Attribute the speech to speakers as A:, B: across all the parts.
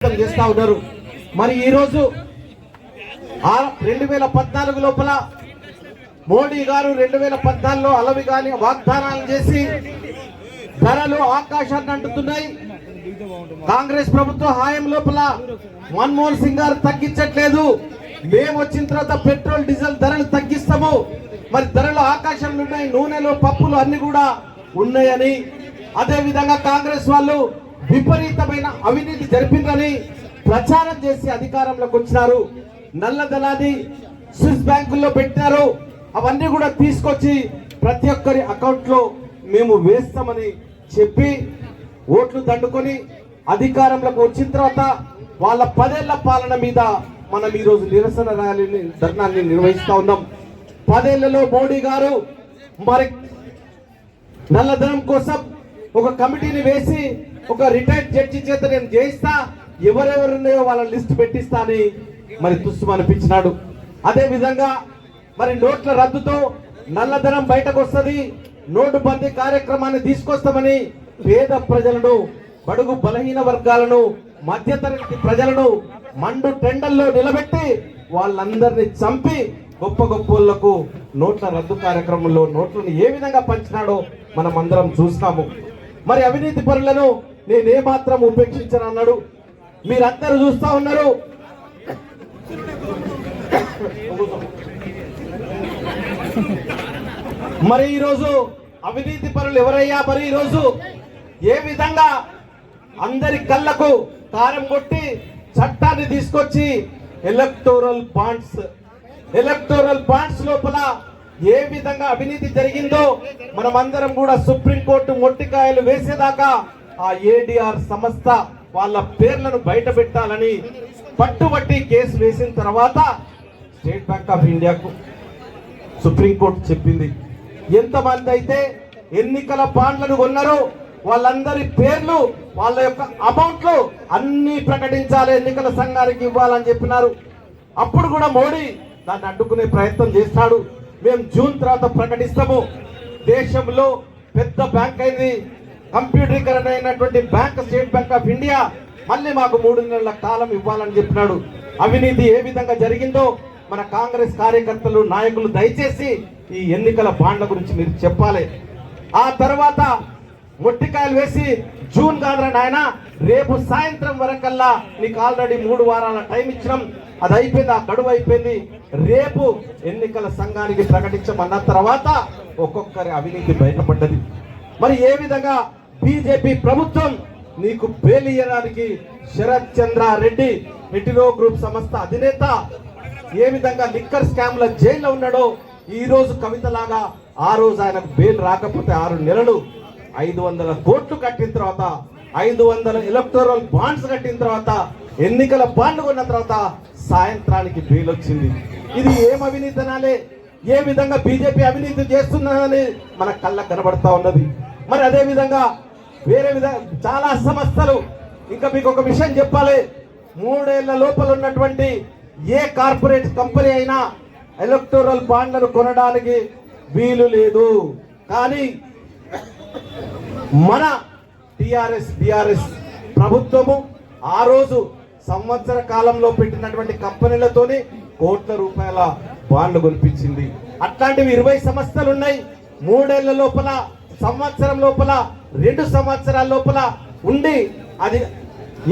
A: చేస్తా ఉన్నారు. మరి ఈరోజు 2014 లోపల మోడీ గారు 2014లో అలవిగాని వాగ్దానాలు చేసి ధరలు ఆకాశాన్ని అంటుతున్నాయి. కాంగ్రెస్ ప్రభుత్వ హాయం లోపల మన్మోహన్ సింగ్ గారు తగ్గించట్లేదు. మేము వచ్చిన తర్వాత పెట్రోల్ డీజిల్ ధరలు తగ్గిస్తాము, మరి ధరలు ఆకాశంలో ఉన్నాయి, నూనెలు పప్పులు అన్ని కూడా ఉన్నాయని, అదే విధంగా కాంగ్రెస్ వాళ్ళు విపరీతమైన అవినీతి జరిపిందని ప్రచారం చేసి అధికారంలోకి వచ్చినారు. నల్లధనాన్ని స్విస్ బ్యాంకుల్లో పెట్టినారు. అవన్నీ కూడా తీసుకొచ్చి ప్రతి ఒక్కరి అకౌంట్ లో మేము వేస్తామని చెప్పి ఓట్లు దండుకొని అధికారంలోకి వచ్చిన తర్వాత వాళ్ళ 10 ఏళ్ల పాలన మీద మనం ఈరోజు నిరసన ర్యాలీని ధర్నాన్ని నిర్వహిస్తా ఉన్నాం. 10 ఏళ్లలో మోడీ గారు మరి నల్లధనం కోసం ఒక కమిటీని వేసి ఒక రిటైర్డ్ జడ్జి చేత నేను చేయిస్తా, ఎవరెవరున్నాయో వాళ్ళ లిస్ట్ పెట్టిస్తా అని మరి తుస్సు అనిపించినాడు. అదే విధంగా మరి నోట్ల రద్దుతో నల్లధనం బయటకు వస్తుంది, నోటు బందీ కార్యక్రమాన్ని తీసుకొస్తామని పేద ప్రజలను, బడుగు బలహీన వర్గాలను, మధ్యతరగతి ప్రజలను మండు టెండల్లో నిలబెట్టి వాళ్ళందరినీ చంపి గొప్ప గొప్పలకు నోట్ల రద్దు కార్యక్రమంలో నోట్లను ఏ విధంగా పంచినాడో మనం అందరం చూస్తాము. మరి అవినీతి పరులను నేనేమాత్రం ఉపేక్షించను అన్నాడు. మీరందరూ చూస్తా ఉన్నారు. మరి ఈరోజు అవినీతి పరులు ఎవరయ్యా? మరి ఈరోజు ఏ విధంగా అందరి కళ్ళకు కారం కొట్టి చట్టాన్ని తీసుకొచ్చి ఎలక్టోరల్ బాండ్స్ లోపల ఏ విధంగా అవినీతి జరిగిందో మనం అందరం కూడా సుప్రీంకోర్టు మొట్టికాయలు వేసేదాకా ఆ ఏడీఆర్ సంస్థ వాళ్ళ పేర్లను బయట పెట్టాలని పట్టుబట్టి కేసు వేసిన తర్వాత స్టేట్ బ్యాంక్ ఆఫ్ ఇండియాకు సుప్రీంకోర్టు చెప్పింది. ఎంతమంది అయితే ఎన్నికల బాండ్లను కొన్నారో వాళ్ళందరి పేర్లు, వాళ్ళ యొక్క అమౌంట్లు అన్ని ప్రకటించాలి, ఎన్నికల సంఘానికి ఇవ్వాలని చెప్పినారు. అప్పుడు కూడా మోడీ దాన్ని అడ్డుకునే ప్రయత్నం చేస్తాడు. మేము జూన్ తర్వాత ప్రకటిస్తాము. దేశంలో పెద్ద బ్యాంక్ అయింది, కంప్యూటరీకరణ అయినటువంటి bank state bank of India, మళ్ళీ మాకు 3 నెలల కాలం ఇవ్వాలని చెప్పినాడు. అవినీతి ఏ విధంగా జరిగిందో మన కాంగ్రెస్ కార్యకర్తలు, నాయకులు దయచేసి ఈ ఎన్నికల బాండ్ల గురించి మీరు చెప్పాలి. ఆ తర్వాత మొట్టికాయలు వేసి జూన్ కాదురా నాయన, రేపు సాయంత్రం వరకల్లా నీకు ఆల్రెడీ 3 వారాల టైం ఇచ్చినాం, అది అయిపోయింది, ఆ గడువు అయిపోయింది, రేపు ఎన్నికల సంఘానికి ప్రకటించమన్న తర్వాత ఒక్కొక్కరి అవినీతి బయటపడ్డది. మరి ఏ విధంగా బీజేపీ ప్రభుత్వం నీకు బెయిలియడానికి శరత్ చంద్ర రెడ్డి, మెటిరో గ్రూప్ సంస్థ అధినేత, ఏ విధంగా లిక్కర్ స్కామ్ లో జైల్లో ఉన్నాడో, ఈ రోజు కవిత లాగా ఆ రోజు ఆయనకు బెయిల్ రాకపోతే 6 నెలలు 500 కోట్లు కట్టిన తర్వాత, 500 ఎలక్టోరల్ బాండ్స్ కట్టిన తర్వాత, ఎన్నికల బాండ్లు కొన్న తర్వాత సాయంత్రానికి బెయిల్ వచ్చింది. ఇది ఏం అవినీతి అనాలే? ఏ విధంగా బీజేపీ అవినీతి చేస్తున్నదని మన కళ్ళకు కనబడతా ఉన్నది. మరి అదే విధంగా వేరే విధంగా చాలా సంస్థలు, ఇంకా మీకు ఒక విషయం చెప్పాలి, 3 ఏళ్ల లోపల ఉన్నటువంటి ఏ కార్పొరేట్ కంపెనీ అయినా ఎలక్టోరల్ బాండ్లను కొనడానికి వీలు లేదు. కానీ మన టిఆర్ఎస్ ప్రభుత్వము ఆ రోజు సంవత్సర కాలంలో పెట్టినటువంటి కంపెనీలతోని కోట్ల రూపాయల బాండ్లు కొనిపించింది. అట్లాంటివి 20 సంస్థలు ఉన్నాయి. 3 ఏళ్ల లోపల, సంవత్సరం లోపల, 2 సంవత్సరాల లోపల ఉండి అది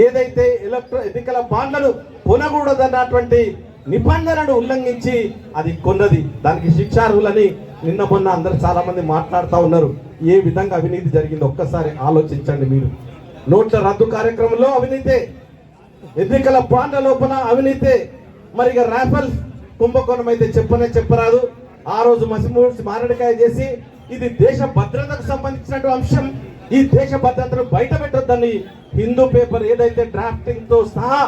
A: ఏదైతే ఎన్నికల బాండ్లను కొనకూడదన్నటువంటి నిబంధనను ఉల్లంఘించి అది కొన్నది, దానికి శిక్షార్హులని నిన్న మొన్న అందరు చాలా మంది మాట్లాడుతూ ఉన్నారు. ఏ విధంగా అవినీతి జరిగిందో ఒక్కసారి ఆలోచించండి మీరు. నోట్ల రద్దు కార్యక్రమంలో అవినీతే, ఎన్నికల బాండ్ల లోపల అవినీతే. మరి ఇక రాఫెల్ కుంభకోణం అయితే చెప్పరాదు. ఆ రోజు మసిమూసి మారడికాయ చేసి ఇది దేశ భద్రతకు సంబంధించినటువంటి అంశం, ఈ దేశ భద్రతను బయట పెట్టొద్దని హిందూ పేపర్ ఏదైతే డ్రాఫ్టింగ్ తో సహా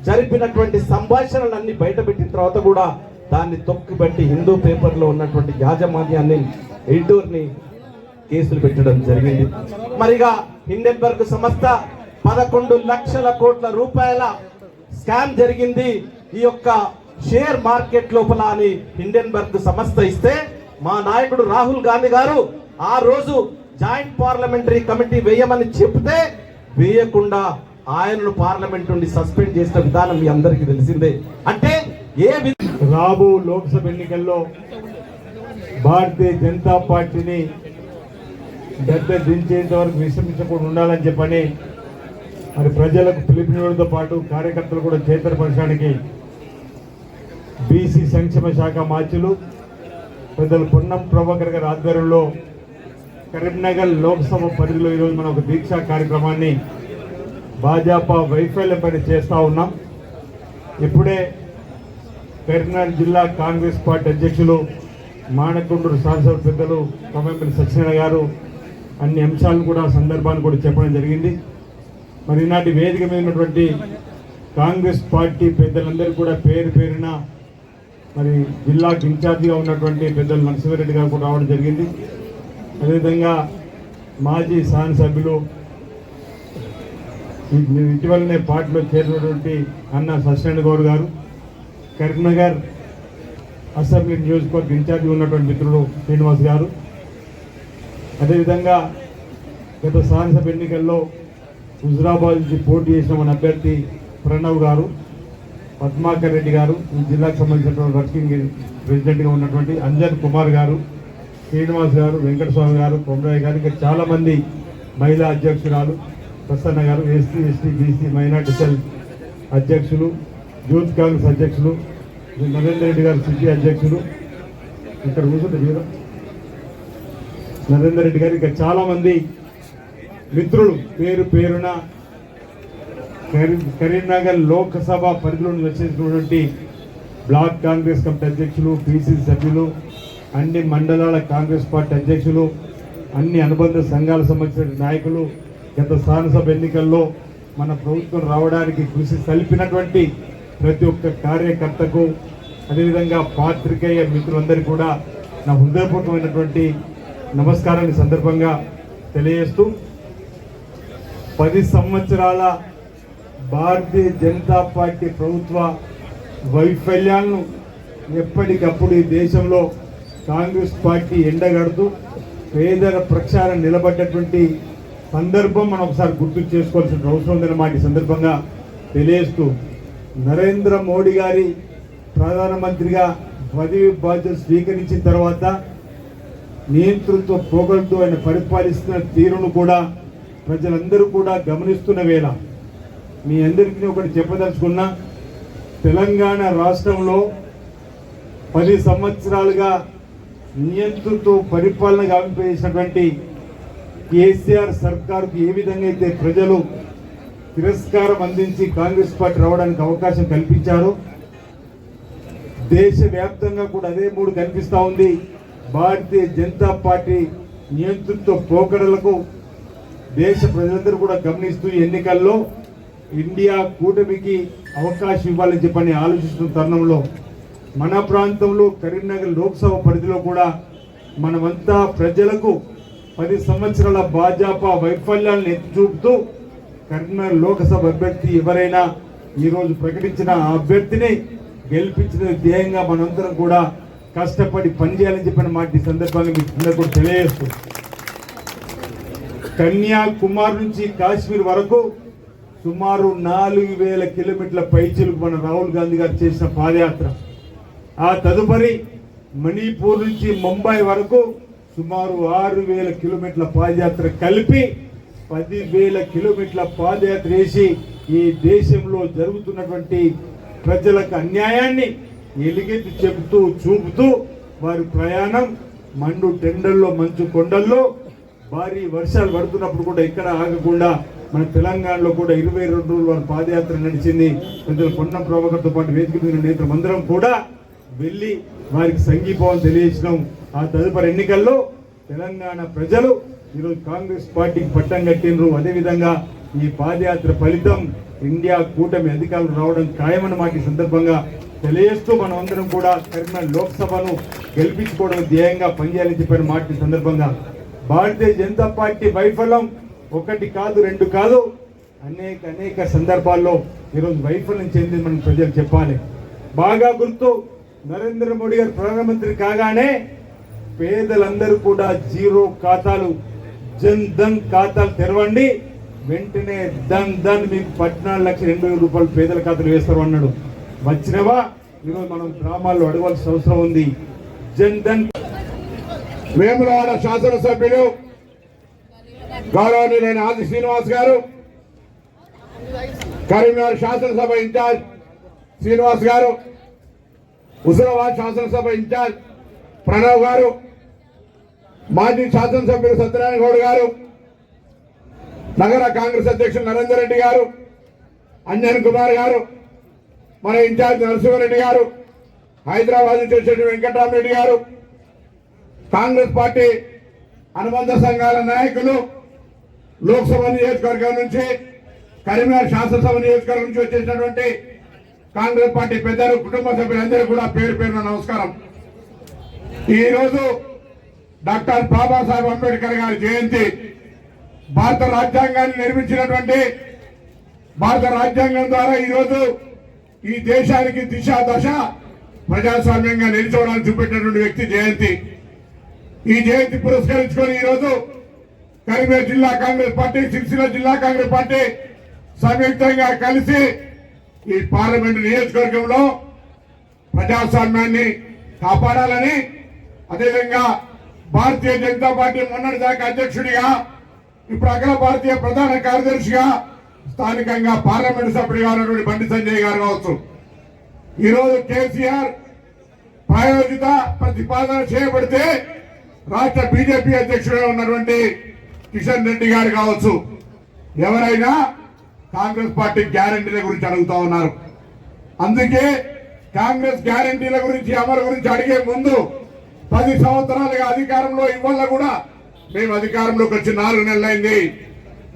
A: జరిపినటువంటి సంభాషణలన్నీ బయట పెట్టిన తర్వాత కూడా దాన్ని తొక్కిబట్టి హిందూ పేపర్ లో ఉన్నటువంటి యాజమాన్యాన్ని, ఎడిటోర్ని కేసులు పెట్టడం జరిగింది. మరిగా హిండెన్బర్గ్ సంస్థ 11 లక్షల కోట్ల రూపాయల స్కామ్ జరిగింది ఈ యొక్క షేర్ మార్కెట్ లోపల అని హిండెన్బర్గ్ సంస్థ ఇస్తే, మా నాయకుడు రాహుల్ గాంధీ గారు ఆ రోజు జాయింట్ పార్లమెంటరీ కమిటీ వేయమని చెప్తే వేయకుండా ఆయనను పార్లమెంట్ నుండి సస్పెండ్ చేసిన విధానం మీ అందరికీ తెలిసిందే. అంటే
B: రాబో లోక్సభ ఎన్నికల్లో భారతీయ జనతా పార్టీని గద్దె దించేంత వరకు విశ్రమించకుండా ఉండాలని చెప్పని మరి ప్రజలకు పిలుపునివ్వడంతో పాటు కార్యకర్తలు కూడా చైతన్యపరచడానికి బీసీ సంక్షేమ శాఖ మార్చులు పెద్దలు పొన్నం ప్రభాకర్ గారి ఆధ్వర్యంలో కరీంనగర్ లోక్సభ పరిధిలో ఈరోజు మనం ఒక దీక్షా కార్యక్రమాన్ని భాజపా వైఫల్యంపై చేస్తూ ఉన్నాం. ఇప్పుడే కరీంనగర్ జిల్లా కాంగ్రెస్ పార్టీ అధ్యక్షులు మానకొండూరు శాసనసభ పెద్దలు కొమ్మెంపల్లి సత్యనారాయణ గారు అన్ని అంశాలను కూడా సందర్భాన్ని కూడా చెప్పడం జరిగింది. మరి ఈనాటి వేదిక మీద ఉన్నటువంటి కాంగ్రెస్ పార్టీ పెద్దలందరూ కూడా పేరు పేరున మరి జిల్లాకు ఇన్ఛార్జిగా ఉన్నటువంటి పెద్దలు నరసింహారెడ్డి గారు కూడా రావడం జరిగింది. అదేవిధంగా మాజీ శాసనసభ్యులు ఇటీవలనే పార్టీలో చేరినటువంటి అన్న సత్యనారాయణ గౌడ్ గారు, కరీంనగర్ అసెంబ్లీ నియోజకవర్గ ఇన్ఛార్జి ఉన్నటువంటి మిత్రులు శ్రీనివాస్ గారు, అదేవిధంగా గత శాసనసభ ఎన్నికల్లో హుజురాబాద్ నుంచి పోటీ చేసిన మన అభ్యర్థి ప్రణవ్ గారు, పద్మాకర్ రెడ్డి గారు, ఈ జిల్లాకు సంబంధించినటువంటి వర్కింగ్ ప్రెసిడెంట్గా ఉన్నటువంటి అంజన్ కుమార్ గారు, శ్రీనివాస్ గారు, వెంకటస్వామి గారు, కొమరయ్య గారు, ఇంకా చాలామంది మహిళా అధ్యక్షురాలు ప్రసన్న గారు, SC ST BC minority cell అధ్యక్షులు, యూత్ కాంగ్రెస్ అధ్యక్షులు, నరేందర్ రెడ్డి గారు సిటీ అధ్యక్షులు, ఇక్కడ కూర్చుంటే మీరు నరేందర్ రెడ్డి గారు, ఇంకా చాలామంది మిత్రులు పేరు పేరున కరీంనగర్ లోక్సభ పరిధిలో వచ్చేసినటువంటి బ్లాక్ కాంగ్రెస్ కమిటీ అధ్యక్షులు, పిసిసి సభ్యులు, అన్ని మండలాల కాంగ్రెస్ పార్టీ అధ్యక్షులు, అన్ని అనుబంధ సంఘాలకు సంబంధించిన నాయకులు, గత శాసనసభ ఎన్నికల్లో మన ప్రభుత్వం రావడానికి కృషి సల్పినటువంటి ప్రతి ఒక్క కార్యకర్తకు, అదేవిధంగా పాత్రికేయ మిత్రులందరికీ కూడా నా హృదయపూర్వకమైనటువంటి నమస్కారాన్ని సందర్భంగా తెలియజేస్తూ 10 సంవత్సరాల భారతీయ జనతా పార్టీ ప్రభుత్వ వైఫల్యాలను ఎప్పటికప్పుడు ఈ దేశంలో కాంగ్రెస్ పార్టీ ఎండగడుతూ పేదల ప్రక్షాళన నిలబడ్డటువంటి సందర్భం మనం ఒకసారి గుర్తు చేసుకోవాల్సిన అవసరం ఉందన్నమాట ఈ సందర్భంగా తెలియజేస్తూ, నరేంద్ర మోడీ గారి ప్రధానమంత్రిగా పదవి బాధ్యత స్వీకరించిన తర్వాత నియంతృత్వ పోగొడుతూ ఆయన పరిపాలిస్తున్న తీరును కూడా ప్రజలందరూ కూడా గమనిస్తున్న వేళ మీ అందరికీ ఒకటి చెప్పదలుచుకున్నా, తెలంగాణ రాష్ట్రంలో 10 సంవత్సరాలుగా నియంతృత్వ పరిపాలన గావింపజేసినటువంటి కేసీఆర్ సర్కారుకు ఏ విధంగా అయితే ప్రజలు తిరస్కారం అందించి కాంగ్రెస్ పార్టీ రావడానికి అవకాశం కల్పించారో, దేశవ్యాప్తంగా కూడా అదే మూడు కనిపిస్తూ ఉంది. భారతీయ జనతా పార్టీ నియంతృత్వ పోకడలకు దేశ ప్రజలందరూ కూడా గమనిస్తూ ఎన్నికల్లో ఇండియా కూటమికి అవకాశం ఇవ్వాలని చెప్పని ఆలోచిస్తున్న తరుణంలో మన ప్రాంతంలో కరీంనగర్ లోక్సభ పరిధిలో కూడా మనమంతా ప్రజలకు 10 సంవత్సరాల భాజపా వైఫల్యాలను ఎత్తి చూపుతూ కరీంనగర్ లోక్సభ అభ్యర్థి ఎవరైనా ఈరోజు ప్రకటించిన ఆ అభ్యర్థిని గెలిపించిన ధ్యేయంగా మనందరం కూడా కష్టపడి పనిచేయాలని చెప్పిన మాట ఈ సందర్భంగా మీకు అందరూ కూడా తెలియజేస్తూ, కన్యాకుమారి నుంచి కాశ్మీర్ వరకు సుమారు 4000 కిలోమీటర్ల పైచిలకు మన రాహుల్ గాంధీ గారు చేసిన పాదయాత్ర, ఆ తదుపరి మణిపూర్ నుంచి ముంబై వరకు సుమారు 6000 కిలోమీటర్ల పాదయాత్ర కలిపి 10,000 కిలోమీటర్ల పాదయాత్ర వేసి ఈ దేశంలో జరుగుతున్నటువంటి ప్రజలకు అన్యాయాన్ని ఎలుగెత్తి చెబుతూ చూపుతూ వారి ప్రయాణం మండు టెండల్లో మంచు కొండల్లో భారీ వర్షాలు పడుతున్నప్పుడు కూడా ఎక్కడ ఆగకుండా మన తెలంగాణలో కూడా 22 రోజులు వారి పాదయాత్ర నడిచింది. పెద్దలు పొన్నం ప్రభాకర్తో పాటు వేదిక మీద నేతమందరం కూడా వెళ్ళి వారికి సంఘీభావం తెలియజేసినాం. ఆ తదుపరి ఎన్నికల్లో తెలంగాణ ప్రజలు ఈరోజు కాంగ్రెస్ పార్టీకి పట్టం కట్టినరు. అదేవిధంగా ఈ పాదయాత్ర ఫలితం ఇండియా కూటమి అధికారులు రావడం ఖాయమన్నమాట ఈ సందర్భంగా తెలియజేస్తూ మనం అందరం కూడా కరీంనగర్ లోక్సభను గెలిపించుకోవడం ధ్యేయంగా పనిచేయాలని చెప్పిన మాట ఈ సందర్భంగా భారతీయ జనతా పార్టీ వైఫల్యం ఒకటి కాదు, 2 కాదు, అనేక సందర్భాల్లో ఈరోజు వైఫల్యం చెంది మనం ప్రజలకు చెప్పాలి. బాగా గుర్తు, నరేంద్ర మోడీ గారు ప్రధానమంత్రి కాగానే పేదలందరూ కూడా జీరో ఖాతాలు, జన్ ధన్ ఖాతాలు తెరవండి, వెంటనే దన్ మీకు 14,02,000 రూపాయలు పేదల ఖాతాలు వేస్తారు అన్నాడు. వచ్చినవా? ఈరోజు మనం గ్రామాల్లో అడగాల్సిన అవసరం ఉంది. జన్ ధన్.
C: వేములవాడ శాసనసభ్యులు గౌరవనీయులైన ఆది శ్రీనివాస్ గారు, కరీంనగర్ శాసనసభ ఇన్ఛార్జ్ శ్రీనివాస్ గారు, హుజరాబాద్ శాసనసభ ఇన్ఛార్జ్ ప్రణవ్ గారు, మాజీ శాసనసభ్యులు సత్యనారాయణ గౌడ్ గారు, నగర కాంగ్రెస్ అధ్యక్షులు నరేందర్ రెడ్డి గారు, అంజన్ కుమార్ గారు, మన ఇన్ఛార్జ్ నరసింహారెడ్డి గారు, హైదరాబాద్ నుంచి వచ్చే వెంకటరామరెడ్డి గారు, కాంగ్రెస్ పార్టీ అనుబంధ సంఘాల నాయకులు, లోక్సభ నియోజకవర్గం నుంచి, కరీంనగర్ శాసనసభ నియోజకవర్గం నుంచి వచ్చేసినటువంటి కాంగ్రెస్ పార్టీ పెద్దలు, కుటుంబ సభ్యులందరూ కూడా పేరు పేరున నమస్కారం. ఈరోజు డాక్టర్ బాబాసాహెబ్ అంబేద్కర్ గారి జయంతి. భారత రాజ్యాంగాన్ని నిర్మించినటువంటి, భారత రాజ్యాంగం ద్వారా ఈరోజు ఈ దేశానికి దిశ దశ ప్రజాస్వామ్యంగా నిలిచోవడానికి చూపెట్టినటువంటి వ్యక్తి జయంతి. ఈ జయంతి పురస్కరించుకొని ఈరోజు కరీంనగర్ జిల్లా కాంగ్రెస్ పార్టీ, సిరిసిల్ల జిల్లా కాంగ్రెస్ పార్టీ సంయుక్తంగా కలిసి ఈ పార్లమెంటు నియోజకవర్గంలో ప్రజాస్వామ్యాన్ని కాపాడాలని, అదేవిధంగా భారతీయ జనతా పార్టీ మొన్నటి దాకా అధ్యక్షుడిగా, ఇప్పుడు అఖిల భారతీయ ప్రధాన కార్యదర్శిగా, స్థానికంగా పార్లమెంటు సభ్యుడిగా ఉన్నటువంటి బండి సంజయ్ గారు కావచ్చు, ఈరోజు కేసీఆర్ ప్రాయోజిత ప్రతిపాదన చేయబడితే రాష్ట్ర బీజేపీ అధ్యక్షుడిగా ఉన్నటువంటి కిషన్ రెడ్డి గారు కావచ్చు, ఎవరైనా కాంగ్రెస్ పార్టీ గ్యారంటీల గురించి అడుగుతా ఉన్నారు. అందుకే కాంగ్రెస్ గ్యారంటీల గురించి, అమలు గురించి అడిగే ముందు 10 సంవత్సరాలుగా అధికారంలో ఇవ్వాల కూడా, మేము అధికారంలోకి వచ్చి 4 నెలలైంది,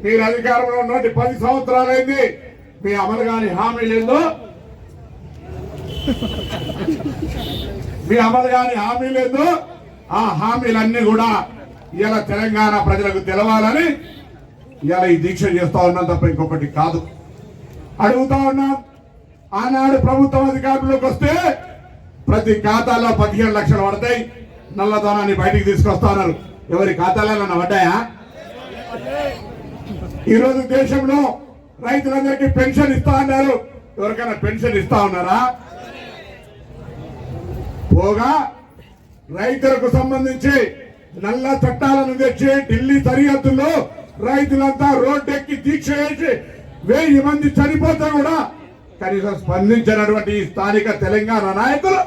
C: మీరు అధికారంలో ఉన్నట్టు 10 సంవత్సరాలైంది, మీ అమలు కాని హామీలేందో, మీ అమలు కాని హామీలేందో ఆ హామీలన్నీ కూడా ఇలా తెలంగాణ ప్రజలకు తెలవాలని ఇలా ఈ దీక్ష చేస్తా ఉన్నాం తప్ప ఇంకొకటి కాదు. అడుగుతా ఉన్నాం. ఆనాడు ప్రభుత్వం అధికారంలోకి వస్తే ప్రతి ఖాతాలో 15 లక్షలు పడతాయి, నల్లధనాన్ని బయటికి తీసుకొస్తున్నారు. ఎవరి ఖాతాలలో పడ్డాయా? ఈరోజు దేశంలో రైతులందరికీ పెన్షన్ ఇస్తా అన్నారు. ఎవరికైనా పెన్షన్ ఇస్తా ఉన్నారా? పోగా రైతులకు సంబంధించి నల్ల చట్టాలను తెచ్చి ఢిల్లీ సరిహద్దుల్లో రైతులంతా రోడ్డెక్కి దీక్ష చేసి 1000 మంది చనిపోతే కూడా కనీసం స్పందించినటువంటి స్థానిక తెలంగాణ నాయకులు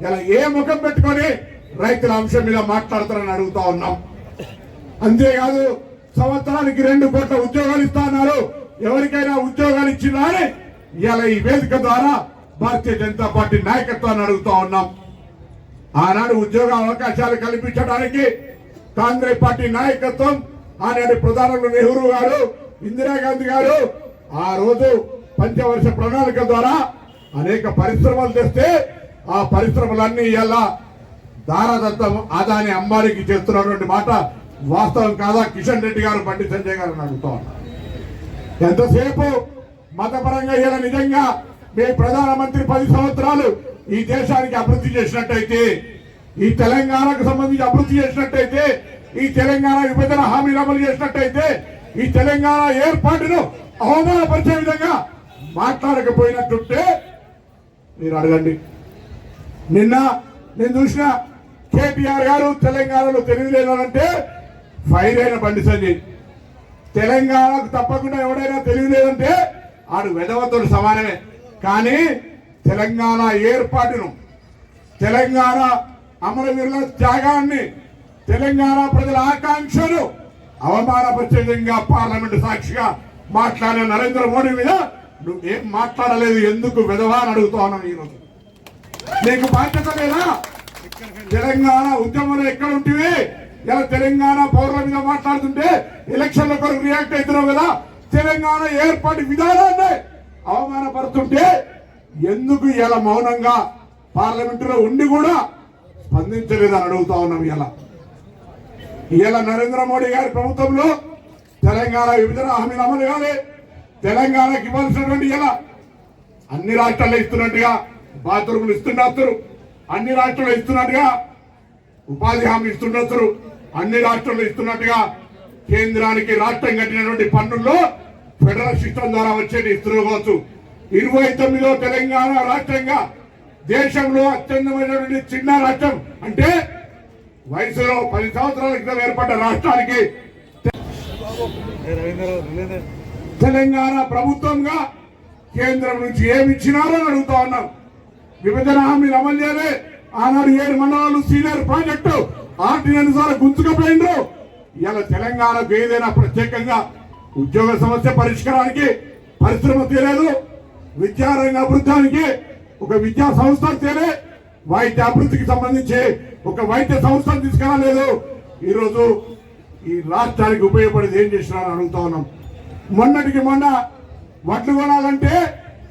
C: ఇలా ఏ ముఖం పెట్టుకొని రైతుల అంశం మీద మాట్లాడతారని అడుగుతా ఉన్నాం. అంతేకాదు, సంవత్సరానికి 2 కోట్ల ఉద్యోగాలు ఇస్తా అన్నారు. ఎవరికైనా ఉద్యోగాలు ఇచ్చినా అని ఇలా ఈ వేదిక ద్వారా భారతీయ జనతా పార్టీ నాయకత్వాన్ని అడుగుతా ఉన్నాం. ఆనాడు ఉద్యోగ అవకాశాలు కల్పించడానికి కాంగ్రెస్ పార్టీ నాయకత్వం, ఆనాడు ప్రధాని నెహ్రూ గారు, ఇందిరాగాంధీ గారు ఆ రోజు పంచవర్ష ప్రణాళిక ద్వారా అనేక పరిశ్రమలు తెస్తే ఆ పరిశ్రమలన్నీ ఇలా దారాదత్తం అదాని అంబానీకి చేస్తున్నటువంటి మాట వాస్తవం కాదా? కిషన్ రెడ్డి గారు, బండి సంజయ్ గారు అడుగుతా ఉన్నారు. ఎంతసేపు మతపరంగా ఇలా నిజంగా మీ ప్రధానమంత్రి 10 సంవత్సరాలు ఈ దేశానికి అభివృద్ధి చేసినట్టయితే, ఈ తెలంగాణకు సంబంధించి అభివృద్ధి చేసినట్టయితే, ఈ తెలంగాణ విభజన హామీలు అమలు చేసినట్టయితే, ఈ తెలంగాణ ఏర్పాటును అవమానపరిచే విధంగా మాట్లాడకపోయినట్టుంటే మీరు అడగండి. నిన్న నేను చూసిన కేటీఆర్ గారు తెలంగాణలో తెలియలేదంటే ఫైర్ అయిన బండి సంజయ్. తెలంగాణకు తప్పకుండా ఎవడైనా తెలియలేదంటే ఆడు వెధవతో సమానమే. కానీ తెలంగాణ ఏర్పాటును, తెలంగాణ అమరవీరుల త్యాగాన్ని, తెలంగాణ ప్రజల ఆకాంక్షను అవమానపరిచే విధంగా పార్లమెంటు సాక్షిగా మాట్లాడిన నరేంద్ర మోడీ మీద నువ్వేం మాట్లాడలేదు, ఎందుకు విధవా అని అడుగుతా ఉన్నాను. ఈరోజు నీకు బాధ్యత లేదా? తెలంగాణ ఉద్యమంలో ఎక్కడ ఉంటివి? ఇలా తెలంగాణ పౌరుల మీద మాట్లాడుతుంటే ఎలక్షన్ల కొరకు రియాక్ట్ అవుతున్నావు కదా. తెలంగాణ ఏర్పాటు విధానాన్ని అవమానపడుతుంటే ఎందుకు ఇలా మౌనంగా పార్లమెంటులో ఉండి కూడా స్పందించలేదని అడుగుతా ఉన్నాం. ఇలా నరేంద్ర మోడీ గారి ప్రభుత్వంలో తెలంగాణ విభజన హామీలు అమలు కాలే. తెలంగాణకి ఇవ్వాల్సినటువంటి ఇలా అన్ని రాష్ట్రాల్లో ఇస్తున్నట్టుగా బాత్రూములు ఇస్తున్నారు, అన్ని రాష్ట్రాల్లో ఇస్తున్నట్టుగా ఉపాధి హామీ ఇస్తున్నారు, అన్ని రాష్ట్రాల్లో ఇస్తున్నట్టుగా కేంద్రానికి రాష్ట్రం కట్టినటువంటి పన్నుల్లో ఫెడరల్ సిస్టమ్ ద్వారా వచ్చేది తిరగవచ్చు. 29వ తెలంగాణ రాష్ట్రంగా దేశంలో అత్యంతమైనటువంటి చిన్న రాష్ట్రం అంటే వయసులో 10 సంవత్సరాల క్రితం ఏర్పడ్డ రాష్ట్రానికి తెలంగాణ ప్రభుత్వంగా కేంద్రం నుంచి ఏమి ఇచ్చినారో అని అడుగుతా ఉన్నాం. విభజన హామీలు అమలు చేయలే. ఆనాడు 7 మండలాలు సీనియర్ ప్రాజెక్టు ఆర్డినెన్స్ ద్వారా గుంజుకుపోయిండ్రు. ఇలా తెలంగాణకు ఏదైనా ప్రత్యేకంగా ఉద్యోగ సమస్య పరిష్కారానికి పరిశ్రమ తీరలేదు, విద్యారంగ అభివృద్ధానికి ఒక విద్యా సంస్థ తీరే, వైద్య అభివృద్ధికి సంబంధించి ఒక వైద్య సంస్థను తీసుకురాలేదు. ఈరోజు ఈ రాష్ట్రానికి ఉపయోగపడేది ఏం చేసినారని అడుగుతా ఉన్నాం. మొన్నటికి మొన్న వడ్లు కొనాలంటే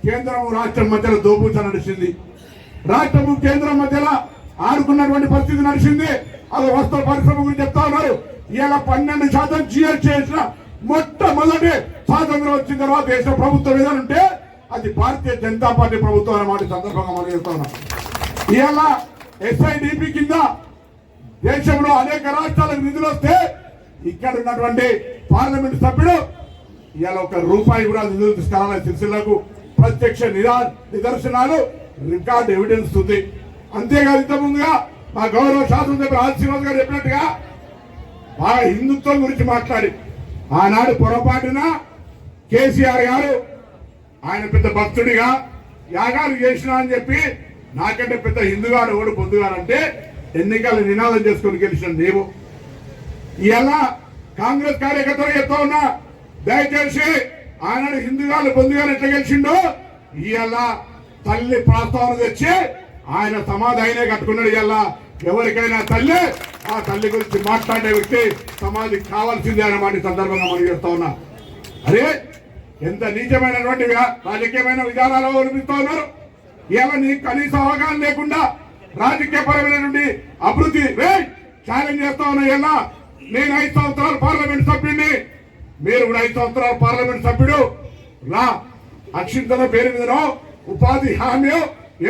C: కేంద్రం రాష్ట్రం మధ్యలో దోబూచ నడిచింది. రాష్ట్రము కేంద్రం మధ్యలో ఆడుకున్నటువంటి పరిస్థితి నడిచింది. అది వస్త్ర పరిశ్రమ గురించి చెప్తా ఉన్నారు. ఇలా 12% జిఎస్ చేసిన మొట్టమొదటి స్వాతంత్రం వచ్చిన తర్వాత దేశ ప్రభుత్వం ఏదంటే అది భారతీయ జనతా పార్టీ ప్రభుత్వం అనే మాట సందర్భంగా మనం చెప్తా ఉన్నాం. ఇలా ఎస్ఐడిపి కింద దేశంలో అనేక రాష్ట్రాలకు నిధులు వస్తే ఇక్కడ ఉన్నటువంటి పార్లమెంట్ సభ్యుడు ఇవాళ ₹1 కూడా నిధులు తీసుకురాలని సిరిసిల్లకు ప్రత్యక్ష నిదర్శనాలు రికార్డ్ ఎవిడెన్స్ ఉంది. అంతేకాదు ఇంతకుముందుగా మా గౌరవ శాసనసభ్యులు శ్రీనివాస్ గారు చెప్పినట్టుగా బాగా హిందుత్వం గురించి మాట్లాడి ఆనాడు పొరపాటున కేసీఆర్ గారు ఆయన పెద్ద భక్తుడిగా యాగాలు చేసినా అని చెప్పి నాకంటే పెద్ద హిందుగాడు ఓడు పొందుగాడంటే ఎన్నికలు నినాదం చేసుకుని గెలిచిన నీవు. ఇలా కాంగ్రెస్ కార్యకర్తలు చెప్తా ఉన్నా, దయచేసి ఆనాడు హిందుగాలు పొందుగారు ఎట్లా గెలిచిండో ఇలా తల్లి ప్రస్తావన తెచ్చి ఆయన సమాధి ఆయనే కట్టుకున్నాడు. ఇలా ఎవరికైనా తల్లి ఆ తల్లి గురించి మాట్లాడే వ్యక్తి సమాధి కావాల్సిందే అన్నమాట సందర్భంగా మనం చేస్తా ఉన్నా. అరే ఎంత నీచమైనటువంటి రాజకీయమైన విధానాలు అవలంబిస్తా ఉన్నారు. ఇలా నీకు కనీస అవగాహన లేకుండా రాజకీయపరమైనటువంటి అభివృద్ధి ఛాలెంజ్ చేస్తా ఉన్నా. ఇలా నేను 5 సంవత్సరాలు పార్లమెంట్ సభ్యుడిని, మీరు కూడా 5 సంవత్సరాలు పార్లమెంట్ సభ్యుడు రా. అక్షింతల పేరు మీదనో ఉపాధి హామీ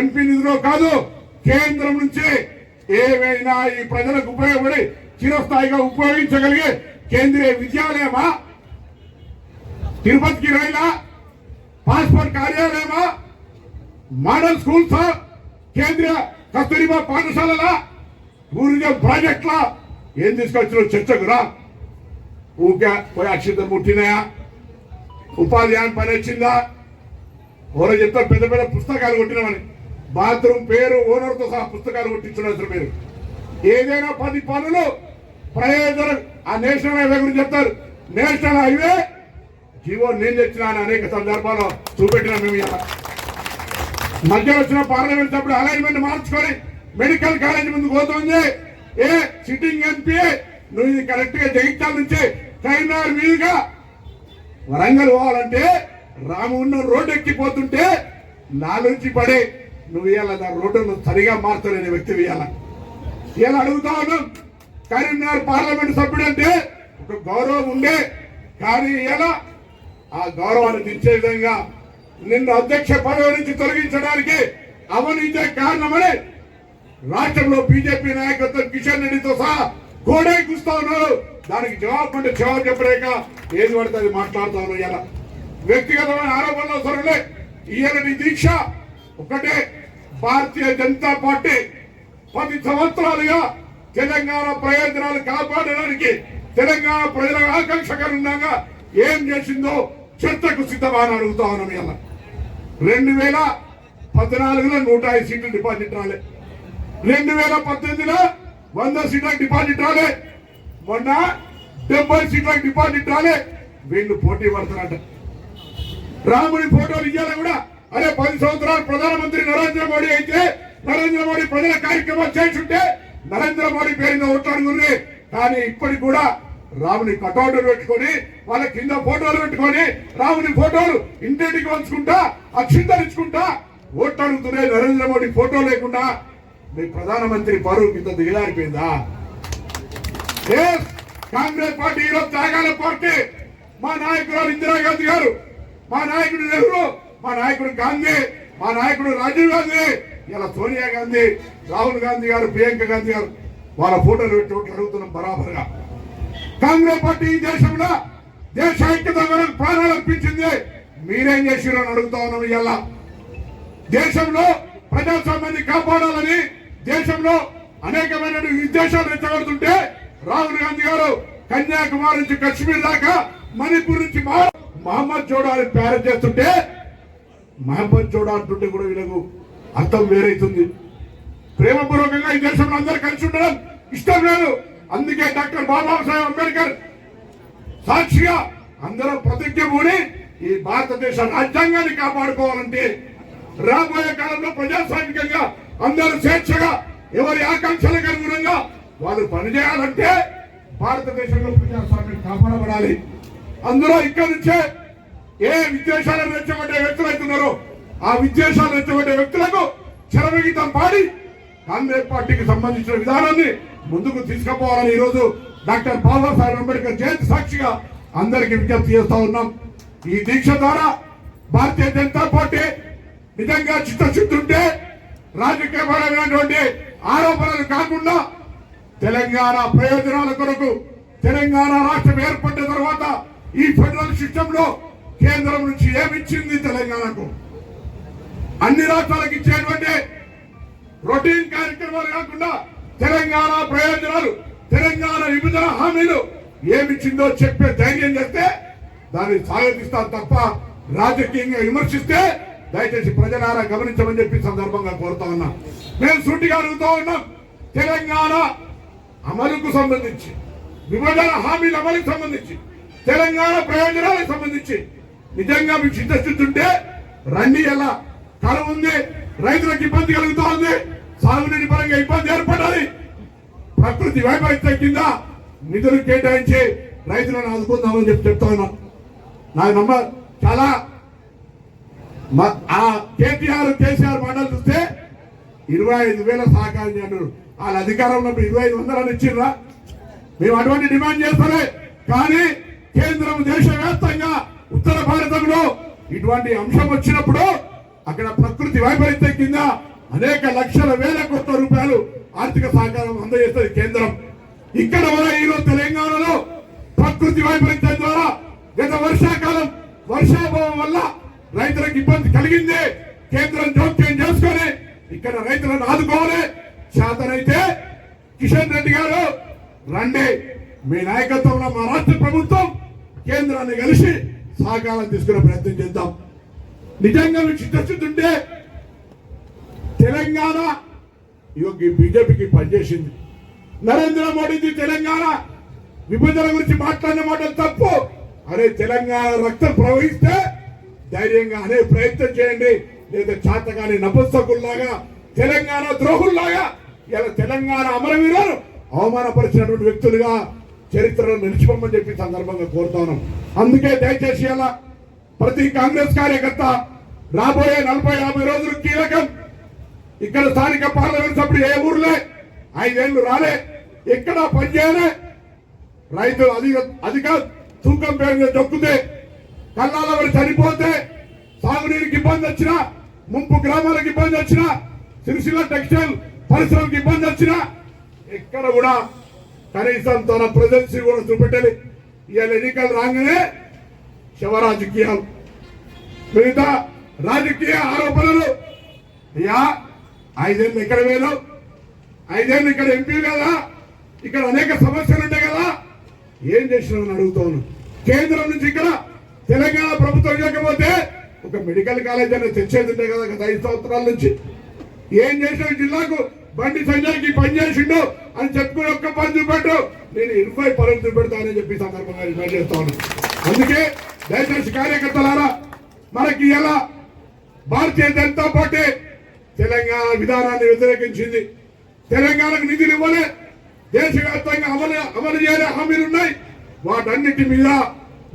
C: ఎంపీ నిధులో కాదు, కేంద్రం నుంచి ఏవైనా ఈ ప్రజలకు ఉపయోగపడి చిరస్థాయిగా ఉపయోగించగలిగే కేంద్రీయ విద్యాలయమా, తిరుపతికి రైలా, పాస్పోర్ట్ కార్యాలయమా, మోడల్ స్కూల్సా, కేంద్రీయ కస్తూరిబా పాఠశాలల, టూరిజం ప్రాజెక్టులా ఏం తీసుకొచ్చిన చర్చకురా. ఊకే పోయి అక్షింతలు ముట్టినాయా, ఉపాధి హామీ పని వచ్చిందా, ఎవరో చెప్తారు పెద్ద పెద్ద పుస్తకాలు కొట్టినామని. బాత్రూమ్ పేరు ఓనర్తో సహా పుస్తకాలు కొట్టించిన పేరు. ఏదైనా 10 పనులు ప్రయోజనం ఆ నేషనల్ హైవే గురించి చెప్తారు. నేషనల్ హైవే జీవో నేను తెచ్చిన అనేక సందర్భాల్లో చూపెట్టినా. మేము ఇలా మధ్యలో వచ్చిన పార్లమెంట్ సభ్యుడు అలైన్మెంట్ మార్చుకొని మెడికల్ కాలేజ్ ముందుకు పోతుంది. సిట్టింగ్ ఎంపీ నువ్వు ఇది కరెక్ట్ గా జగిత్యాల నుంచి కరీంనగర్ మీదుగా వరంగల్ పోవాలంటే రామగుండం రోడ్డు ఎక్కిపోతుంటే నాలుంచి పడి నువ్వు ఇవాళ దాని రోడ్డును సరిగా మార్చలేని వ్యక్తి ఇలా అడుగుతా ఉన్నాం. కరీంనగర్ పార్లమెంట్ సభ్యుడు అంటే ఒక గౌరవం ఉండే, కానీ ఇలా ఆ గౌరవాన్ని దించే విధంగా నిన్ను అధ్యక్ష పదవి నుంచి తొలగించడానికి అవినీతే కారణమని రాష్ట్రంలో బీజేపీ నాయకత్వం కిషన్ రెడ్డితో సహా గోడే కూస్తా ఉన్నారు. దానికి జవాబు అంటే జవాబు చెప్పలేక ఏది పడితే అది మాట్లాడుతా ఉన్నారు. ఇలా వ్యక్తిగతమైన ఆరోపణలు సరలే. ఈయనటి దీక్ష ఒకటే, భారతీయ జనతా పార్టీ 10 సంవత్సరాలుగా తెలంగాణ ప్రయోజనాలు కాపాడడానికి తెలంగాణ ప్రజల ఆకాంక్షకరంగా ఏం చేసిందో చర్చకు సిద్ధమని అడుగుతా ఉన్నాం. ఇలా 2014లో 105 సీట్లు డిపాజిట్ రాలే, 2018లో 100 సీట్లకు డిపాజిట్ రాలే, మొన్న 70 సీట్లకు డిపాజిట్ రాలే. వీళ్ళు పోటీ పడుతున్నట్ట. రాముడి ఫోటోలు ఇవ్వాలి కూడా. అరే 10 సంవత్సరాలు ప్రధానమంత్రి నరేంద్ర మోడీ అయితే నరేంద్ర మోడీ ప్రజల కార్యక్రమాలు చేస్తుంటే నరేంద్ర మోడీ పేరుగా ఓట్లాడుకుంది. కానీ ఇప్పటికి కూడా రాముని కటౌట్లు పెట్టుకొని వాళ్ళ కింద ఫోటోలు పెట్టుకొని రాముని ఫోటోలు ఇంటింటికి వంచుకుంటా అక్షింతరించుకుంటా ఓట్లాడుతున్నాయి. నరేంద్ర మోడీ ఫోటో లేకుండా మీ ప్రధానమంత్రి పరువు కింద దిగలారిపోయిందా? కాంగ్రెస్ పార్టీ ఈరోజు త్యాగాల పార్టీ. మా నాయకురాలు ఇందిరాగాంధీ గారు, మా నాయకుడు నెహ్రూ, మా నాయకుడు గాంధీ, మా నాయకుడు రాజీవ్ గాంధీ, ఇలా సోనియా గాంధీ, రాహుల్ గాంధీ గారు, ప్రియాంక గాంధీ గారు వాళ్ళ ఫోటోలు పెట్టి ఓట్లు అడుగుతున్నాం బరాబర్గా. కాంగ్రెస్ పార్టీ ఈ దేశంలో దేశ ఐక్యత కొరకు ప్రాణాలు అర్పించింది మీరేం చేసిరో అని అడుగుతా ఉన్నాం. ఇవాళ దేశంలో ప్రజాస్వామ్యాన్ని కాపాడాలని దేశంలో అనేకమైన విద్వేషాలు రెచ్చగొడుతుంటే రాహుల్ గాంధీ గారు కన్యాకుమారి నుంచి కశ్మీర్ దాకా మణిపూర్ నుంచి మహమ్మద్ జోడో అని ప్యారేజ్ చేస్తుంటే మహమ్మద్ జోడో అంటుంటే కూడా వీళ్ళకు అర్థం వేరైతుంది. ప్రేమపూర్వకంగా ఈ దేశంలో అందరూ కలిసి ఉండడం ఇష్టం లేదు. అందుకే డాక్టర్ బాబాసాహెబ్ అంబేద్కర్ సాక్షిగా అందరూ ప్రతిజ్ఞ పూని ఈ భారతదేశ రాజ్యాంగాన్ని కాపాడుకోవాలంటే రాబోయే కాలంలో ప్రజాస్వామికంగా అందరూ స్వేచ్ఛగా ఎవరి ఆకాంక్షలకు అనుగుణంగా వాళ్ళు పనిచేయాలంటే భారతదేశంలో ప్రజాస్వామ్యం కాపాడబడాలి. అందులో ఇక్కడి నుంచే ఏ విద్వేషాలను రెచ్చగొట్టే వ్యక్తులు అవుతున్నారో ఆ విద్వేషాలు రెచ్చగొట్టే వ్యక్తులకు చరమగీతం పాడి కాంగ్రెస్ పార్టీకి సంబంధించిన విధానాన్ని ముందుకు తీసుకుపోవాలని ఈరోజు డాక్టర్ బాబాసాహెబ్ అంబేద్కర్ జయంతి సాక్షిగా అందరికీ విజ్ఞప్తి చేస్తా ఉన్నాం. ఈ దీక్ష ద్వారా భారతీయ జనతా పార్టీ నిజంగా చిత్తశుద్ధి ఉంటే రాజకీయపరమైనటువంటి ఆరోపణలు కాకుండా తెలంగాణ ప్రయోజనాల కొరకు తెలంగాణ రాష్ట్రం ఏర్పడిన తర్వాత ఈ ఫెడరల్ సిస్టమ్ లో కేంద్రం నుంచి ఏమిచ్చింది తెలంగాణకు, అన్ని రాష్ట్రాలకు ఇచ్చేటువంటి రొటీన్ కార్యక్రమాలు కాకుండా తెలంగాణ ప్రయోజనాలు తెలంగాణ విభజన హామీలు ఏమిచ్చిందో చెప్పే ధైర్యం చేస్తే దాన్ని స్వాగతిస్తాను తప్ప రాజకీయంగా విమర్శిస్తే దయచేసి ప్రజలారా గమనించమని చెప్పి సందర్భంగా కోరుతా ఉన్నా. మేము సూటిగా అడుగుతా ఉన్నాం. తెలంగాణ అమలుకు సంబంధించి విభజన హామీల అమలుకు సంబంధించి తెలంగాణ ప్రయోజనాలకు సంబంధించి నిజంగా మీకు చిత్తశుద్ధి ఉంటే రండి. ఎలా కరువు ఉంది, రైతులకు ఇబ్బంది కలుగుతా ఉంది, సాగునీటి పరంగా ఇబ్బంది ఏర్పడాలి, ప్రకృతి వైపరీత్యం కింద నిధులు కేటాయించి రైతులను ఆదుకుందామని చెప్పి చెప్తా ఉన్నాం. నాకు నమ్మ చాలా కేటీఆర్ కేసీఆర్ మాటలు చూస్తే 25,000 సహకారం చేయన్నారు. వాళ్ళ అధికారంలో 2,500 ఇచ్చిర్రా? మేము అటువంటి డిమాండ్ చేస్తారే. కానీ కేంద్రం దేశవ్యాప్తంగా ఉత్తర భారతంలో ఇటువంటి అంశం వచ్చినప్పుడు అక్కడ ప్రకృతి వైపరీత్యం కింద అనేక లక్షల వేల కోట్ల రూపాయలు ఆర్థిక సహకారం అందజేస్తుంది కేంద్రం. ఇక్కడ మన ఈరోజు తెలంగాణలో ప్రకృతి వైపరీత్యం ద్వారా గత వర్షాకాలం వర్షాభావం వల్ల రైతులకు ఇబ్బంది కలిగింది. కేంద్రం జోక్యం చేసుకొని ఇక్కడ రైతులను ఆదుకోవాలి. శాతనైతే కిషన్ రెడ్డి గారు రండి, మీ నాయకత్వంలో మా రాష్ట్ర ప్రభుత్వం కేంద్రాన్ని కలిసి సహకారం తీసుకునే ప్రయత్నం చేద్దాం. నిజంగా మీకు చిత్తశుద్ధి ఉంటే తెలంగాణ బీజేపీకి పనిచేసింది. నరేంద్ర మోడీజీ తెలంగాణ విభజన గురించి మాట్లాడిన మాటలు తప్పు. అరే తెలంగాణ రక్తం ప్రవహిస్తే ధైర్యంగా అనే ప్రయత్నం చేయండి. లేదా చాతగాని నపుంసకుల్లాగా తెలంగాణ ద్రోహుల్లాగా ఇలా తెలంగాణ అమరవీరులను అవమానపరిచినటువంటి వ్యక్తులుగా చరిత్రలో నిలిచిపోమని చెప్పి సందర్భంగా కోరుతా ఉన్నాం. అందుకే దయచేసి అలా ప్రతి కాంగ్రెస్ కార్యకర్త రాబోయే 40-50 రోజులు కీలకం. ఇక్కడ స్థానిక పార్లమెంట్ సభ్యుడు ఏ ఊర్లే 5 ఏళ్లు రాలే, ఎక్కడ పనిచేయలే, రైతులు అధిక తూకం పేరు దొక్కుతే కళ్ళాల వరకు చనిపోతే సాగునీరికి ఇబ్బంది వచ్చినా, ముంపు గ్రామాలకు ఇబ్బంది వచ్చినా, సిరిసిల్ల టెక్స్టైల్ పరిశ్రమకు ఇబ్బంది వచ్చినా ఎక్కడ కూడా కనీసం తన ప్రెజెన్సీ కూడా చూపెట్టాలి. ఇవాళ ఎన్నికలు రాగానే శవ రాజకీయాలు, మిగతా రాజకీయ ఆరోపణలు. అయ్యా 5 ఏళ్ళు ఎక్కడ వేలు, 5 ఏళ్ళు ఇక్కడ ఎంపీ కదా, ఇక్కడ అనేక సమస్యలు ఉంటాయి కదా, ఏం చేసినామని అడుగుతాను. కేంద్రం నుంచి ఇక్కడ తెలంగాణ ప్రభుత్వం లేకపోతే ఒక మెడికల్ కాలేజ్ అనేది తెచ్చేది ఉంటే కదా గత 5 సంవత్సరాల నుంచి. ఏం చేసిన జిల్లాకు బండి సంజయ్కి పని చేసిండు అని చెప్పుకుని ఒక్క పని చూపెట్టు, నేను 20 పనులు చూపెడతానని చెప్పి సందర్భంగా డిమాండ్ చేస్తా ఉన్నాను. అందుకే దయచేసి కార్యకర్తలారా, మనకి ఇలా భారతీయ జనతా పార్టీ తెలంగాణ విధానాన్ని వ్యతిరేకించింది. తెలంగాణకు నిధులు ఇవ్వలే, దేశవ్యాప్తంగా అమలు చేయలే హామీలు ఉన్నాయి. వాటన్నిటి మీద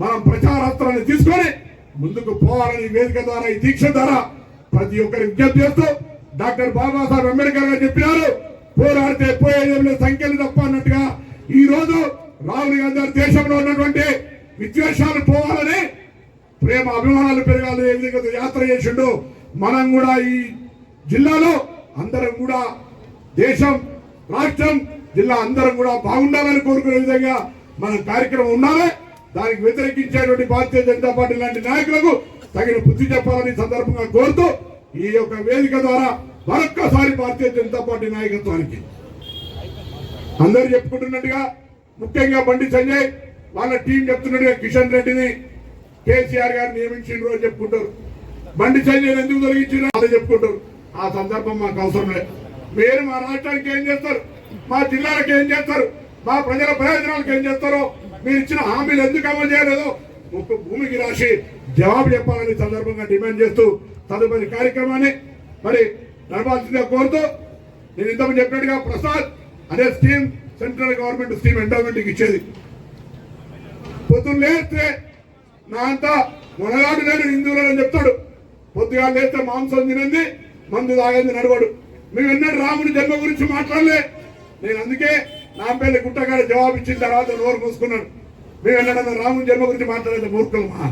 C: మనం ప్రచారాస్త్రాన్ని తీసుకొని ముందుకు పోవాలని వేదిక ద్వారా ఈ దీక్ష ద్వారా ప్రతి ఒక్కరి విజ్ఞప్తి చేస్తూ డాక్టర్ బాబాసాహెబ్ అంబేద్కర్ గారు చెప్పినారు, పోరాడితే పోయేదేమిలో సంఖ్యలు తప్ప అన్నట్టుగా ఈ రోజు రాహుల్ గాంధీ గారు దేశంలో ఉన్నటువంటి విద్వేషాలు పోవాలని, ప్రేమ అభిమానాలు పెరగాలని ఏ విధంగా యాత్ర చేసిండు. మనం కూడా ఈ జిల్లాలో అందరం కూడా దేశం, రాష్ట్రం, జిల్లా అందరం కూడా బాగుండాలని కోరుకునే విధంగా మన కార్యక్రమం ఉండాలి. దానికి వ్యతిరేకించేటువంటి భారతీయ జనతా పార్టీ లాంటి నాయకులకు తగిన బుద్ధి చెప్పాలని సందర్భంగా కోరుతూ ఈ యొక్క వేదిక ద్వారా మరొక్కసారి భారతీయ జనతా పార్టీ నాయకత్వానికి అందరూ చెప్పుకుంటున్నట్టుగా ముఖ్యంగా బండి సంజయ్ వాళ్ళ టీం చెప్తున్నట్టుగా కిషన్ రెడ్డిని కేసీఆర్ గారు నియమించిన రోజు చెప్పుకుంటారు. బండి సంజయ్ ఎందుకు తొలగించారో అదే చెప్పుకుంటారు. ఆ సందర్భం మాకు అవసరం లేదు. మీరు మా రాష్ట్రానికి ఏం చేస్తారు, మా జిల్లాలకు ఏం చేస్తారు, మా ప్రజల ప్రయోజనాలకు ఏం చేస్తారో, మీరు ఇచ్చిన హామీలు ఎందుకు అమలు చేయలేదో ఒక భూమికి రాసి జవాబు చెప్పాలని సందర్భంగా డిమాండ్ చేస్తూ తదుపరి కార్యక్రమాన్ని మరి నడపాల్సిందిగా కోరుతూ, నేను ఇంతకుముందు చెప్పినట్టుగా ప్రసాద్ అనే స్కీమ్ సెంట్రల్ గవర్నమెంట్ స్కీమ్ ఎండోమెంట్కి ఇచ్చేది. పొద్దున్న లేస్తే నా అంతా మొనగాడు లేడు హిందువులని చెప్తాడు. పొద్దుగా లేస్తే మాంసం తినంది, మందు తాగింది నడవడు. మేము ఎన్నడూ రాముడి జన్మ గురించి మాట్లాడలే. నేను అందుకే నా పేరు గుట్టగాడ జవాబు ఇచ్చిన తర్వాత నోరు మూసుకున్నాను. మేము ఎన్నడన్నా రాముడి జన్మ గురించి మాట్లాడేది మూర్ఖులమా?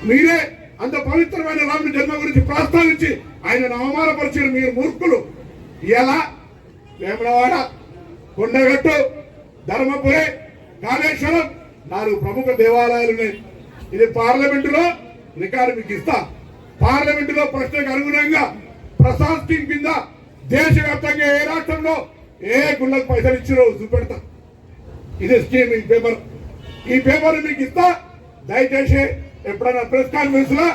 C: మీరే అంత పవిత్రమైన రాముడి జన్మ గురించి ప్రస్తావించి ఆయన అవమానపరిచిన మీరు మూర్ఖులు. ఇలా వేములవాడ, కొండగట్టు, ధర్మపురి, కాళేశ్వరం 4 ప్రముఖ దేవాలయాలు ఉన్నాయి. ఇది పార్లమెంటులో రికార్డు మీకు ఇస్తా. పార్లమెంటులో ప్రశ్నకు అనుగుణంగా ప్రసాద్ స్కీమ్ కింద దేశవ్యాప్తంగా ఏ రాష్ట్రంలో ఏ గుళ్ళకు పైసలు ఇచ్చిరో చూపెడతా. ఇది స్కీమ్. ఈ పేపర్ మీకు ఇస్తా. దయచేసి ఎప్పుడైనా ప్రెస్ కాన్ఫరెన్స్ లో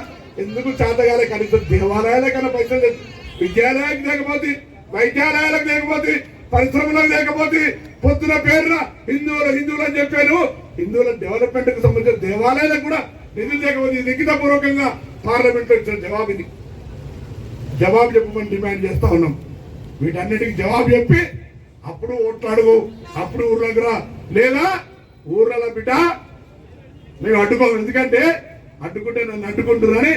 C: ఎందుకు చేతగాలే కనీసం దేవాలయాలే కన్నా పైసలు లేదు, విద్యాలయాలకు లేకపోతే, వైద్యాలయాలకు లేకపోతే, పరిశ్రమలకు లేకపోతే, పొద్దున పేరున హిందువులు అని చెప్పాను. హిందువుల డెవలప్మెంట్ కు సంబంధించిన దేవాలయాలకు కూడా నిధులు లేకపోతే లిఖిత పూర్వకంగా పార్లమెంట్ లో ఇచ్చిన జవాబుని జవాబు చెప్పమని డిమాండ్ చేస్తా ఉన్నాం. వీటన్నిటికి జవాబు చెప్పి అప్పుడు ఓట్లు అడుగు, అప్పుడు ఊర్లోకి రా. లేదా ఊర్ల బిడ్డ మేము అడ్డుకోము. ఎందుకంటే అడ్డుకుంటే నన్ను అడ్డుకుంటున్నారని